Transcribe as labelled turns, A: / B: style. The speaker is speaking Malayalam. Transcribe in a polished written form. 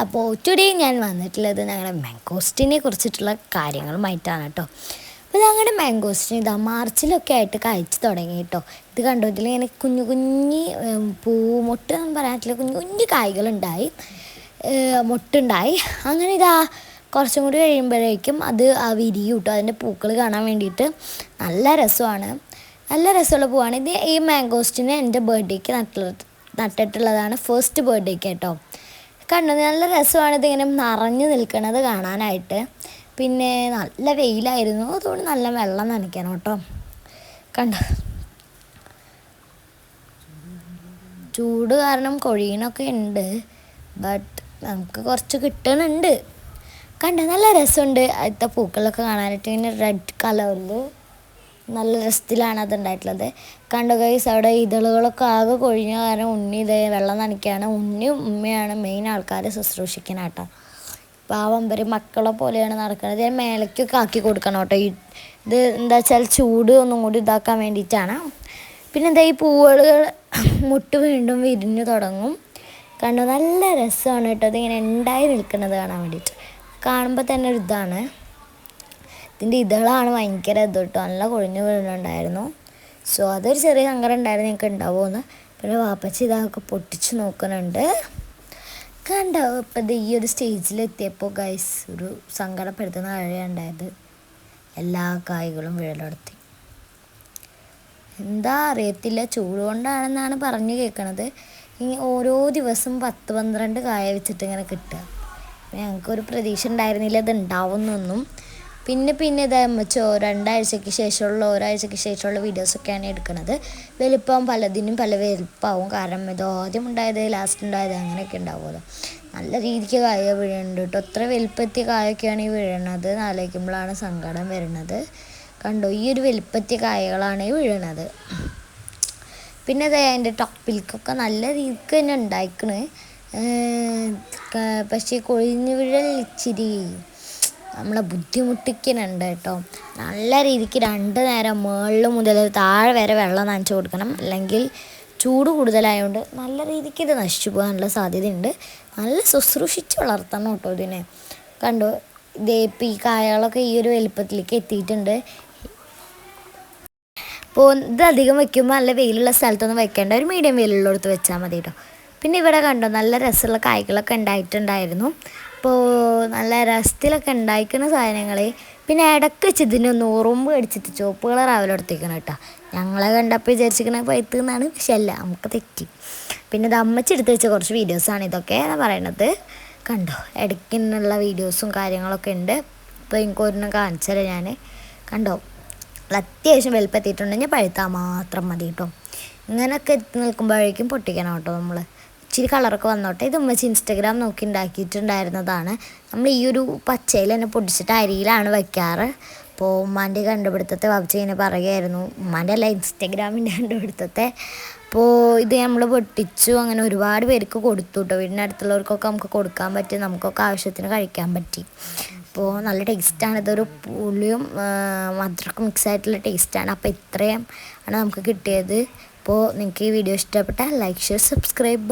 A: അപ്പോൾ ടുഡേ ഞാൻ വന്നിട്ടുള്ളത് ഞങ്ങളുടെ മാംഗോസ്റ്റിനെ കുറിച്ചിട്ടുള്ള കാര്യങ്ങളുമായിട്ടാണ് കേട്ടോ. അപ്പോൾ ഞങ്ങളുടെ മാംഗോസ്റ്റിന് ഇതാ മാർച്ചിലൊക്കെ ആയിട്ട് കഴിച്ച് തുടങ്ങി കേട്ടോ. ഇത് കണ്ടോ, ഇതിലിങ്ങനെ കുഞ്ഞു കുഞ്ഞി പൂമൊട്ട് എന്ന് പറയാറ്റില്ല, കുഞ്ഞു കുഞ്ഞു കായ്കളുണ്ടായി, മൊട്ടുണ്ടായി. അങ്ങനെ ഇതാ കുറച്ചും കൂടി കഴിയുമ്പോഴേക്കും അത് വിരിയും കേട്ടോ. അതിൻ്റെ പൂക്കൾ കാണാൻ വേണ്ടിയിട്ട് നല്ല രസമാണ്, നല്ല രസമുള്ള പൂവാണ് ഇത്. ഈ മാംഗോസ്റ്റിന് എൻ്റെ ബർത്ത്ഡേക്ക് നട്ടിട്ടുള്ളതാണ്, ഫസ്റ്റ് ബർത്ത്ഡേക്ക് കേട്ടോ. കണ്ടോ, നല്ല രസമാണ് ഇതിങ്ങനെ നിറഞ്ഞു നിൽക്കുന്നത് കാണാനായിട്ട്. പിന്നെ നല്ല വെയിലായിരുന്നു, അതുകൊണ്ട് നല്ല വെള്ളം നനയ്ക്കണം കേട്ടോ. കണ്ടോ, ചൂട് കാരണം കൊഴിയണൊക്കെ ഉണ്ട്, ബട്ട് നമുക്ക് കുറച്ച് കിട്ടുന്നുണ്ട്. കണ്ടോ, നല്ല രസമുണ്ട്. അടുത്ത പൂക്കളൊക്കെ കാണാനായിട്ട് ഇങ്ങനെ റെഡ് കളറിൽ നല്ല രസത്തിലാണ് അതുണ്ടായിട്ടുള്ളത്. കണ്ടോ ഗൈസ്, അവിടെ ഇതളുകളൊക്കെ ആകെ കൊഴിഞ്ഞ കാരണം ഉണ്ണി ഇത് വെള്ളം നനയ്ക്കുകയാണ്. ഉണ്ണിയും ഉമ്മയാണ് മെയിൻ ആൾക്കാരെ ശുശ്രൂഷിക്കണം കേട്ടോ. പാവം വരെ മക്കളെ പോലെയാണ് നടക്കുന്നത്. ഞാൻ മേലേക്കൊക്കെ ആക്കി കൊടുക്കണം കേട്ടോ. ഇത് എന്താ വെച്ചാൽ ചൂട് ഒന്നും കൂടി ഇതാക്കാൻ വേണ്ടിയിട്ടാണ്. പിന്നെ എന്താ, ഈ പൂവുകൾ മുട്ട് വീണ്ടും വിരിഞ്ഞു തുടങ്ങും. കണ്ടോ, നല്ല രസമാണ് കേട്ടോ. ഇതിങ്ങനെ ഉണ്ടായി നിൽക്കുന്നത് കാണാൻ വേണ്ടിയിട്ട്. കാണുമ്പോൾ തന്നെ ഒരു ഇതാണ്. ഇതിൻ്റെ ഇതളാണ് ഭയങ്കര ഇത് കേട്ടോ, നല്ല കൊഴിഞ്ഞു വീഴുന്നുണ്ടായിരുന്നു. സോ അതൊരു ചെറിയ സങ്കടം ഉണ്ടായിരുന്നു, നിങ്ങൾക്ക് ഉണ്ടാവുമെന്ന്. പിന്നെ വാപ്പച്ചി ഇതൊക്കെ പൊട്ടിച്ച് നോക്കുന്നുണ്ട്. കണ്ടോ, ഇപ്പം ഇത് ഈ ഒരു സ്റ്റേജിലെത്തിയപ്പോൾ ഗൈസ് ഒരു സങ്കടപ്പെടുത്തുന്ന കാര്യമുണ്ടായത്, എല്ലാ കായ്കളും വീഴലെടുത്തി. എന്താ അറിയത്തില്ല, ചൂട് കൊണ്ടാണെന്നാണ് പറഞ്ഞു കേൾക്കണത്. ഇനി ഓരോ ദിവസം 10-12 കായ വെച്ചിട്ട് ഇങ്ങനെ കിട്ടുക. ഞങ്ങൾക്കൊരു പ്രതീക്ഷ ഉണ്ടായിരുന്നില്ല ഇത് ഉണ്ടാവുന്നൊന്നും. പിന്നെ ഇത് അമ്മച്ചോ ഒരാഴ്ചയ്ക്ക് ശേഷമുള്ള വീഡിയോസൊക്കെയാണ് എടുക്കുന്നത്. വലിപ്പം പലതിനും പല വലിപ്പമാവും, കാരണം ഇത് ആദ്യം ഉണ്ടായത് ലാസ്റ്റ് ഉണ്ടായത് അങ്ങനെയൊക്കെ ഉണ്ടാവുമല്ലോ. നല്ല രീതിക്ക് കായ വീഴുന്നുണ്ട് കേട്ടോ. അത്ര വലിപ്പത്തിയ കായൊക്കെയാണ് ഈ വീഴുന്നത്. ആലോചിക്കുമ്പോഴാണ് സങ്കടം വരുന്നത്. കണ്ടോ, ഈ ഒരു വലിപ്പത്തിയ കായകളാണ് ഈ വീഴുന്നത്. പിന്നെ അത് അതിൻ്റെ ടോപ്പിലേക്കൊക്കെ നല്ല രീതിക്ക് തന്നെ ഉണ്ടായിക്കണ്. പക്ഷേ കൊഴിഞ്ഞു വീഴൽ ഇച്ചിരി നമ്മളെ ബുദ്ധിമുട്ടിക്കുന്നുണ്ട് കേട്ടോ. നല്ല രീതിക്ക് 2 നേരം മുകളിൽ മുതൽ താഴെ വരെ വെള്ളം നനച്ച് കൊടുക്കണം, അല്ലെങ്കിൽ ചൂട് കൂടുതലായതുകൊണ്ട് നല്ല രീതിക്ക് ഇത് നശിച്ചു പോകാനുള്ള സാധ്യതയുണ്ട്. നല്ല ശുശ്രൂഷിച്ച് വളർത്തണം കേട്ടോ ഇതിനെ. കണ്ടോ, ഇപ്പം ഈ കായകളൊക്കെ ഈ ഒരു വലിപ്പത്തിലേക്ക് എത്തിയിട്ടുണ്ട്. അപ്പോൾ ഇത് അധികം വയ്ക്കുമ്പോൾ നല്ല വെയിലുള്ള സ്ഥലത്തൊന്നും വയ്ക്കേണ്ട, ഒരു മീഡിയം വെയിലുള്ളിടത്ത് വെച്ചാൽ മതി കേട്ടോ. പിന്നെ ഇവിടെ കണ്ടോ, നല്ല രസമുള്ള കായ്കളൊക്കെ ഉണ്ടായിട്ടുണ്ടായിരുന്നു. അപ്പോൾ നല്ല രസത്തിലൊക്കെ ഉണ്ടായിരിക്കുന്ന സാധനങ്ങൾ. പിന്നെ ഇടയ്ക്ക് വെച്ച് ഇതിനൊന്ന് ഉറുമ്പ് കടിച്ചിട്ട് ചുവപ്പ് കളർ ആവലെടുത്തേക്കണം കേട്ടോ. ഞങ്ങളെ കണ്ടപ്പോൾ വിചാരിച്ചിരിക്കണ പഴുത്ത് എന്നാണ്, പക്ഷെ അല്ല, നമുക്ക് തെറ്റി. പിന്നെ ഇത് അമ്മച്ചി എടുത്ത് വെച്ച കുറച്ച് വീഡിയോസാണ് ഇതൊക്കെ പറയണത്. കണ്ടോ, ഇടയ്ക്കുള്ള വീഡിയോസും കാര്യങ്ങളൊക്കെ ഉണ്ട്. ഇപ്പോൾ എനിക്ക് ഒരെണ്ണം കാണിച്ചാൽ ഞാൻ കണ്ടോ, അത്യാവശ്യം വലുപ്പത്തിയിട്ടുണ്ടെങ്കിൽ പഴുത്താൽ മാത്രം മതി കേട്ടോ. ഇങ്ങനെയൊക്കെ എത്തി നിൽക്കുമ്പോഴേക്കും പൊട്ടിക്കണം കേട്ടോ നമ്മൾ. ഇച്ചിരി കളറൊക്കെ വന്നോട്ടെ. ഇത് ഉമ്മച്ചി ഇൻസ്റ്റഗ്രാം നോക്കി ഉണ്ടാക്കിയിട്ടുണ്ടായിരുന്നതാണ്. നമ്മൾ ഈ ഒരു പച്ചയിൽ തന്നെ പൊടിച്ചിട്ട് അരിയിലാണ് വയ്ക്കാറ്. അപ്പോൾ ഉമ്മാൻ്റെ കണ്ടുപിടുത്തത്തെ വാപ്പിച്ച് ഇങ്ങനെ പറയുമായിരുന്നു, ഉമ്മാൻ്റെ അല്ല ഇൻസ്റ്റഗ്രാമിൻ്റെ കണ്ടുപിടുത്തത്തെ. അപ്പോൾ ഇത് നമ്മൾ പൊട്ടിച്ചു, അങ്ങനെ ഒരുപാട് പേർക്ക് കൊടുത്തു കേട്ടോ. വീടിനടുത്തുള്ളവർക്കൊക്കെ നമുക്ക് കൊടുക്കാൻ പറ്റി, നമുക്കൊക്കെ ആവശ്യത്തിന് കഴിക്കാൻ പറ്റി. അപ്പോൾ നല്ല ടേസ്റ്റാണ്. ഇതൊരു പുളിയും മധുരമൊക്കെ മിക്സ് ആയിട്ടുള്ള ടേസ്റ്റാണ്. അപ്പോൾ ഇത്രയും ആണ് നമുക്ക് കിട്ടിയത്. അപ്പോൾ നിങ്ങൾക്ക് ഈ വീഡിയോ ഇഷ്ടപ്പെട്ടാൽ ലൈക്ക്, ഷെയർ, സബ്സ്ക്രൈബ്.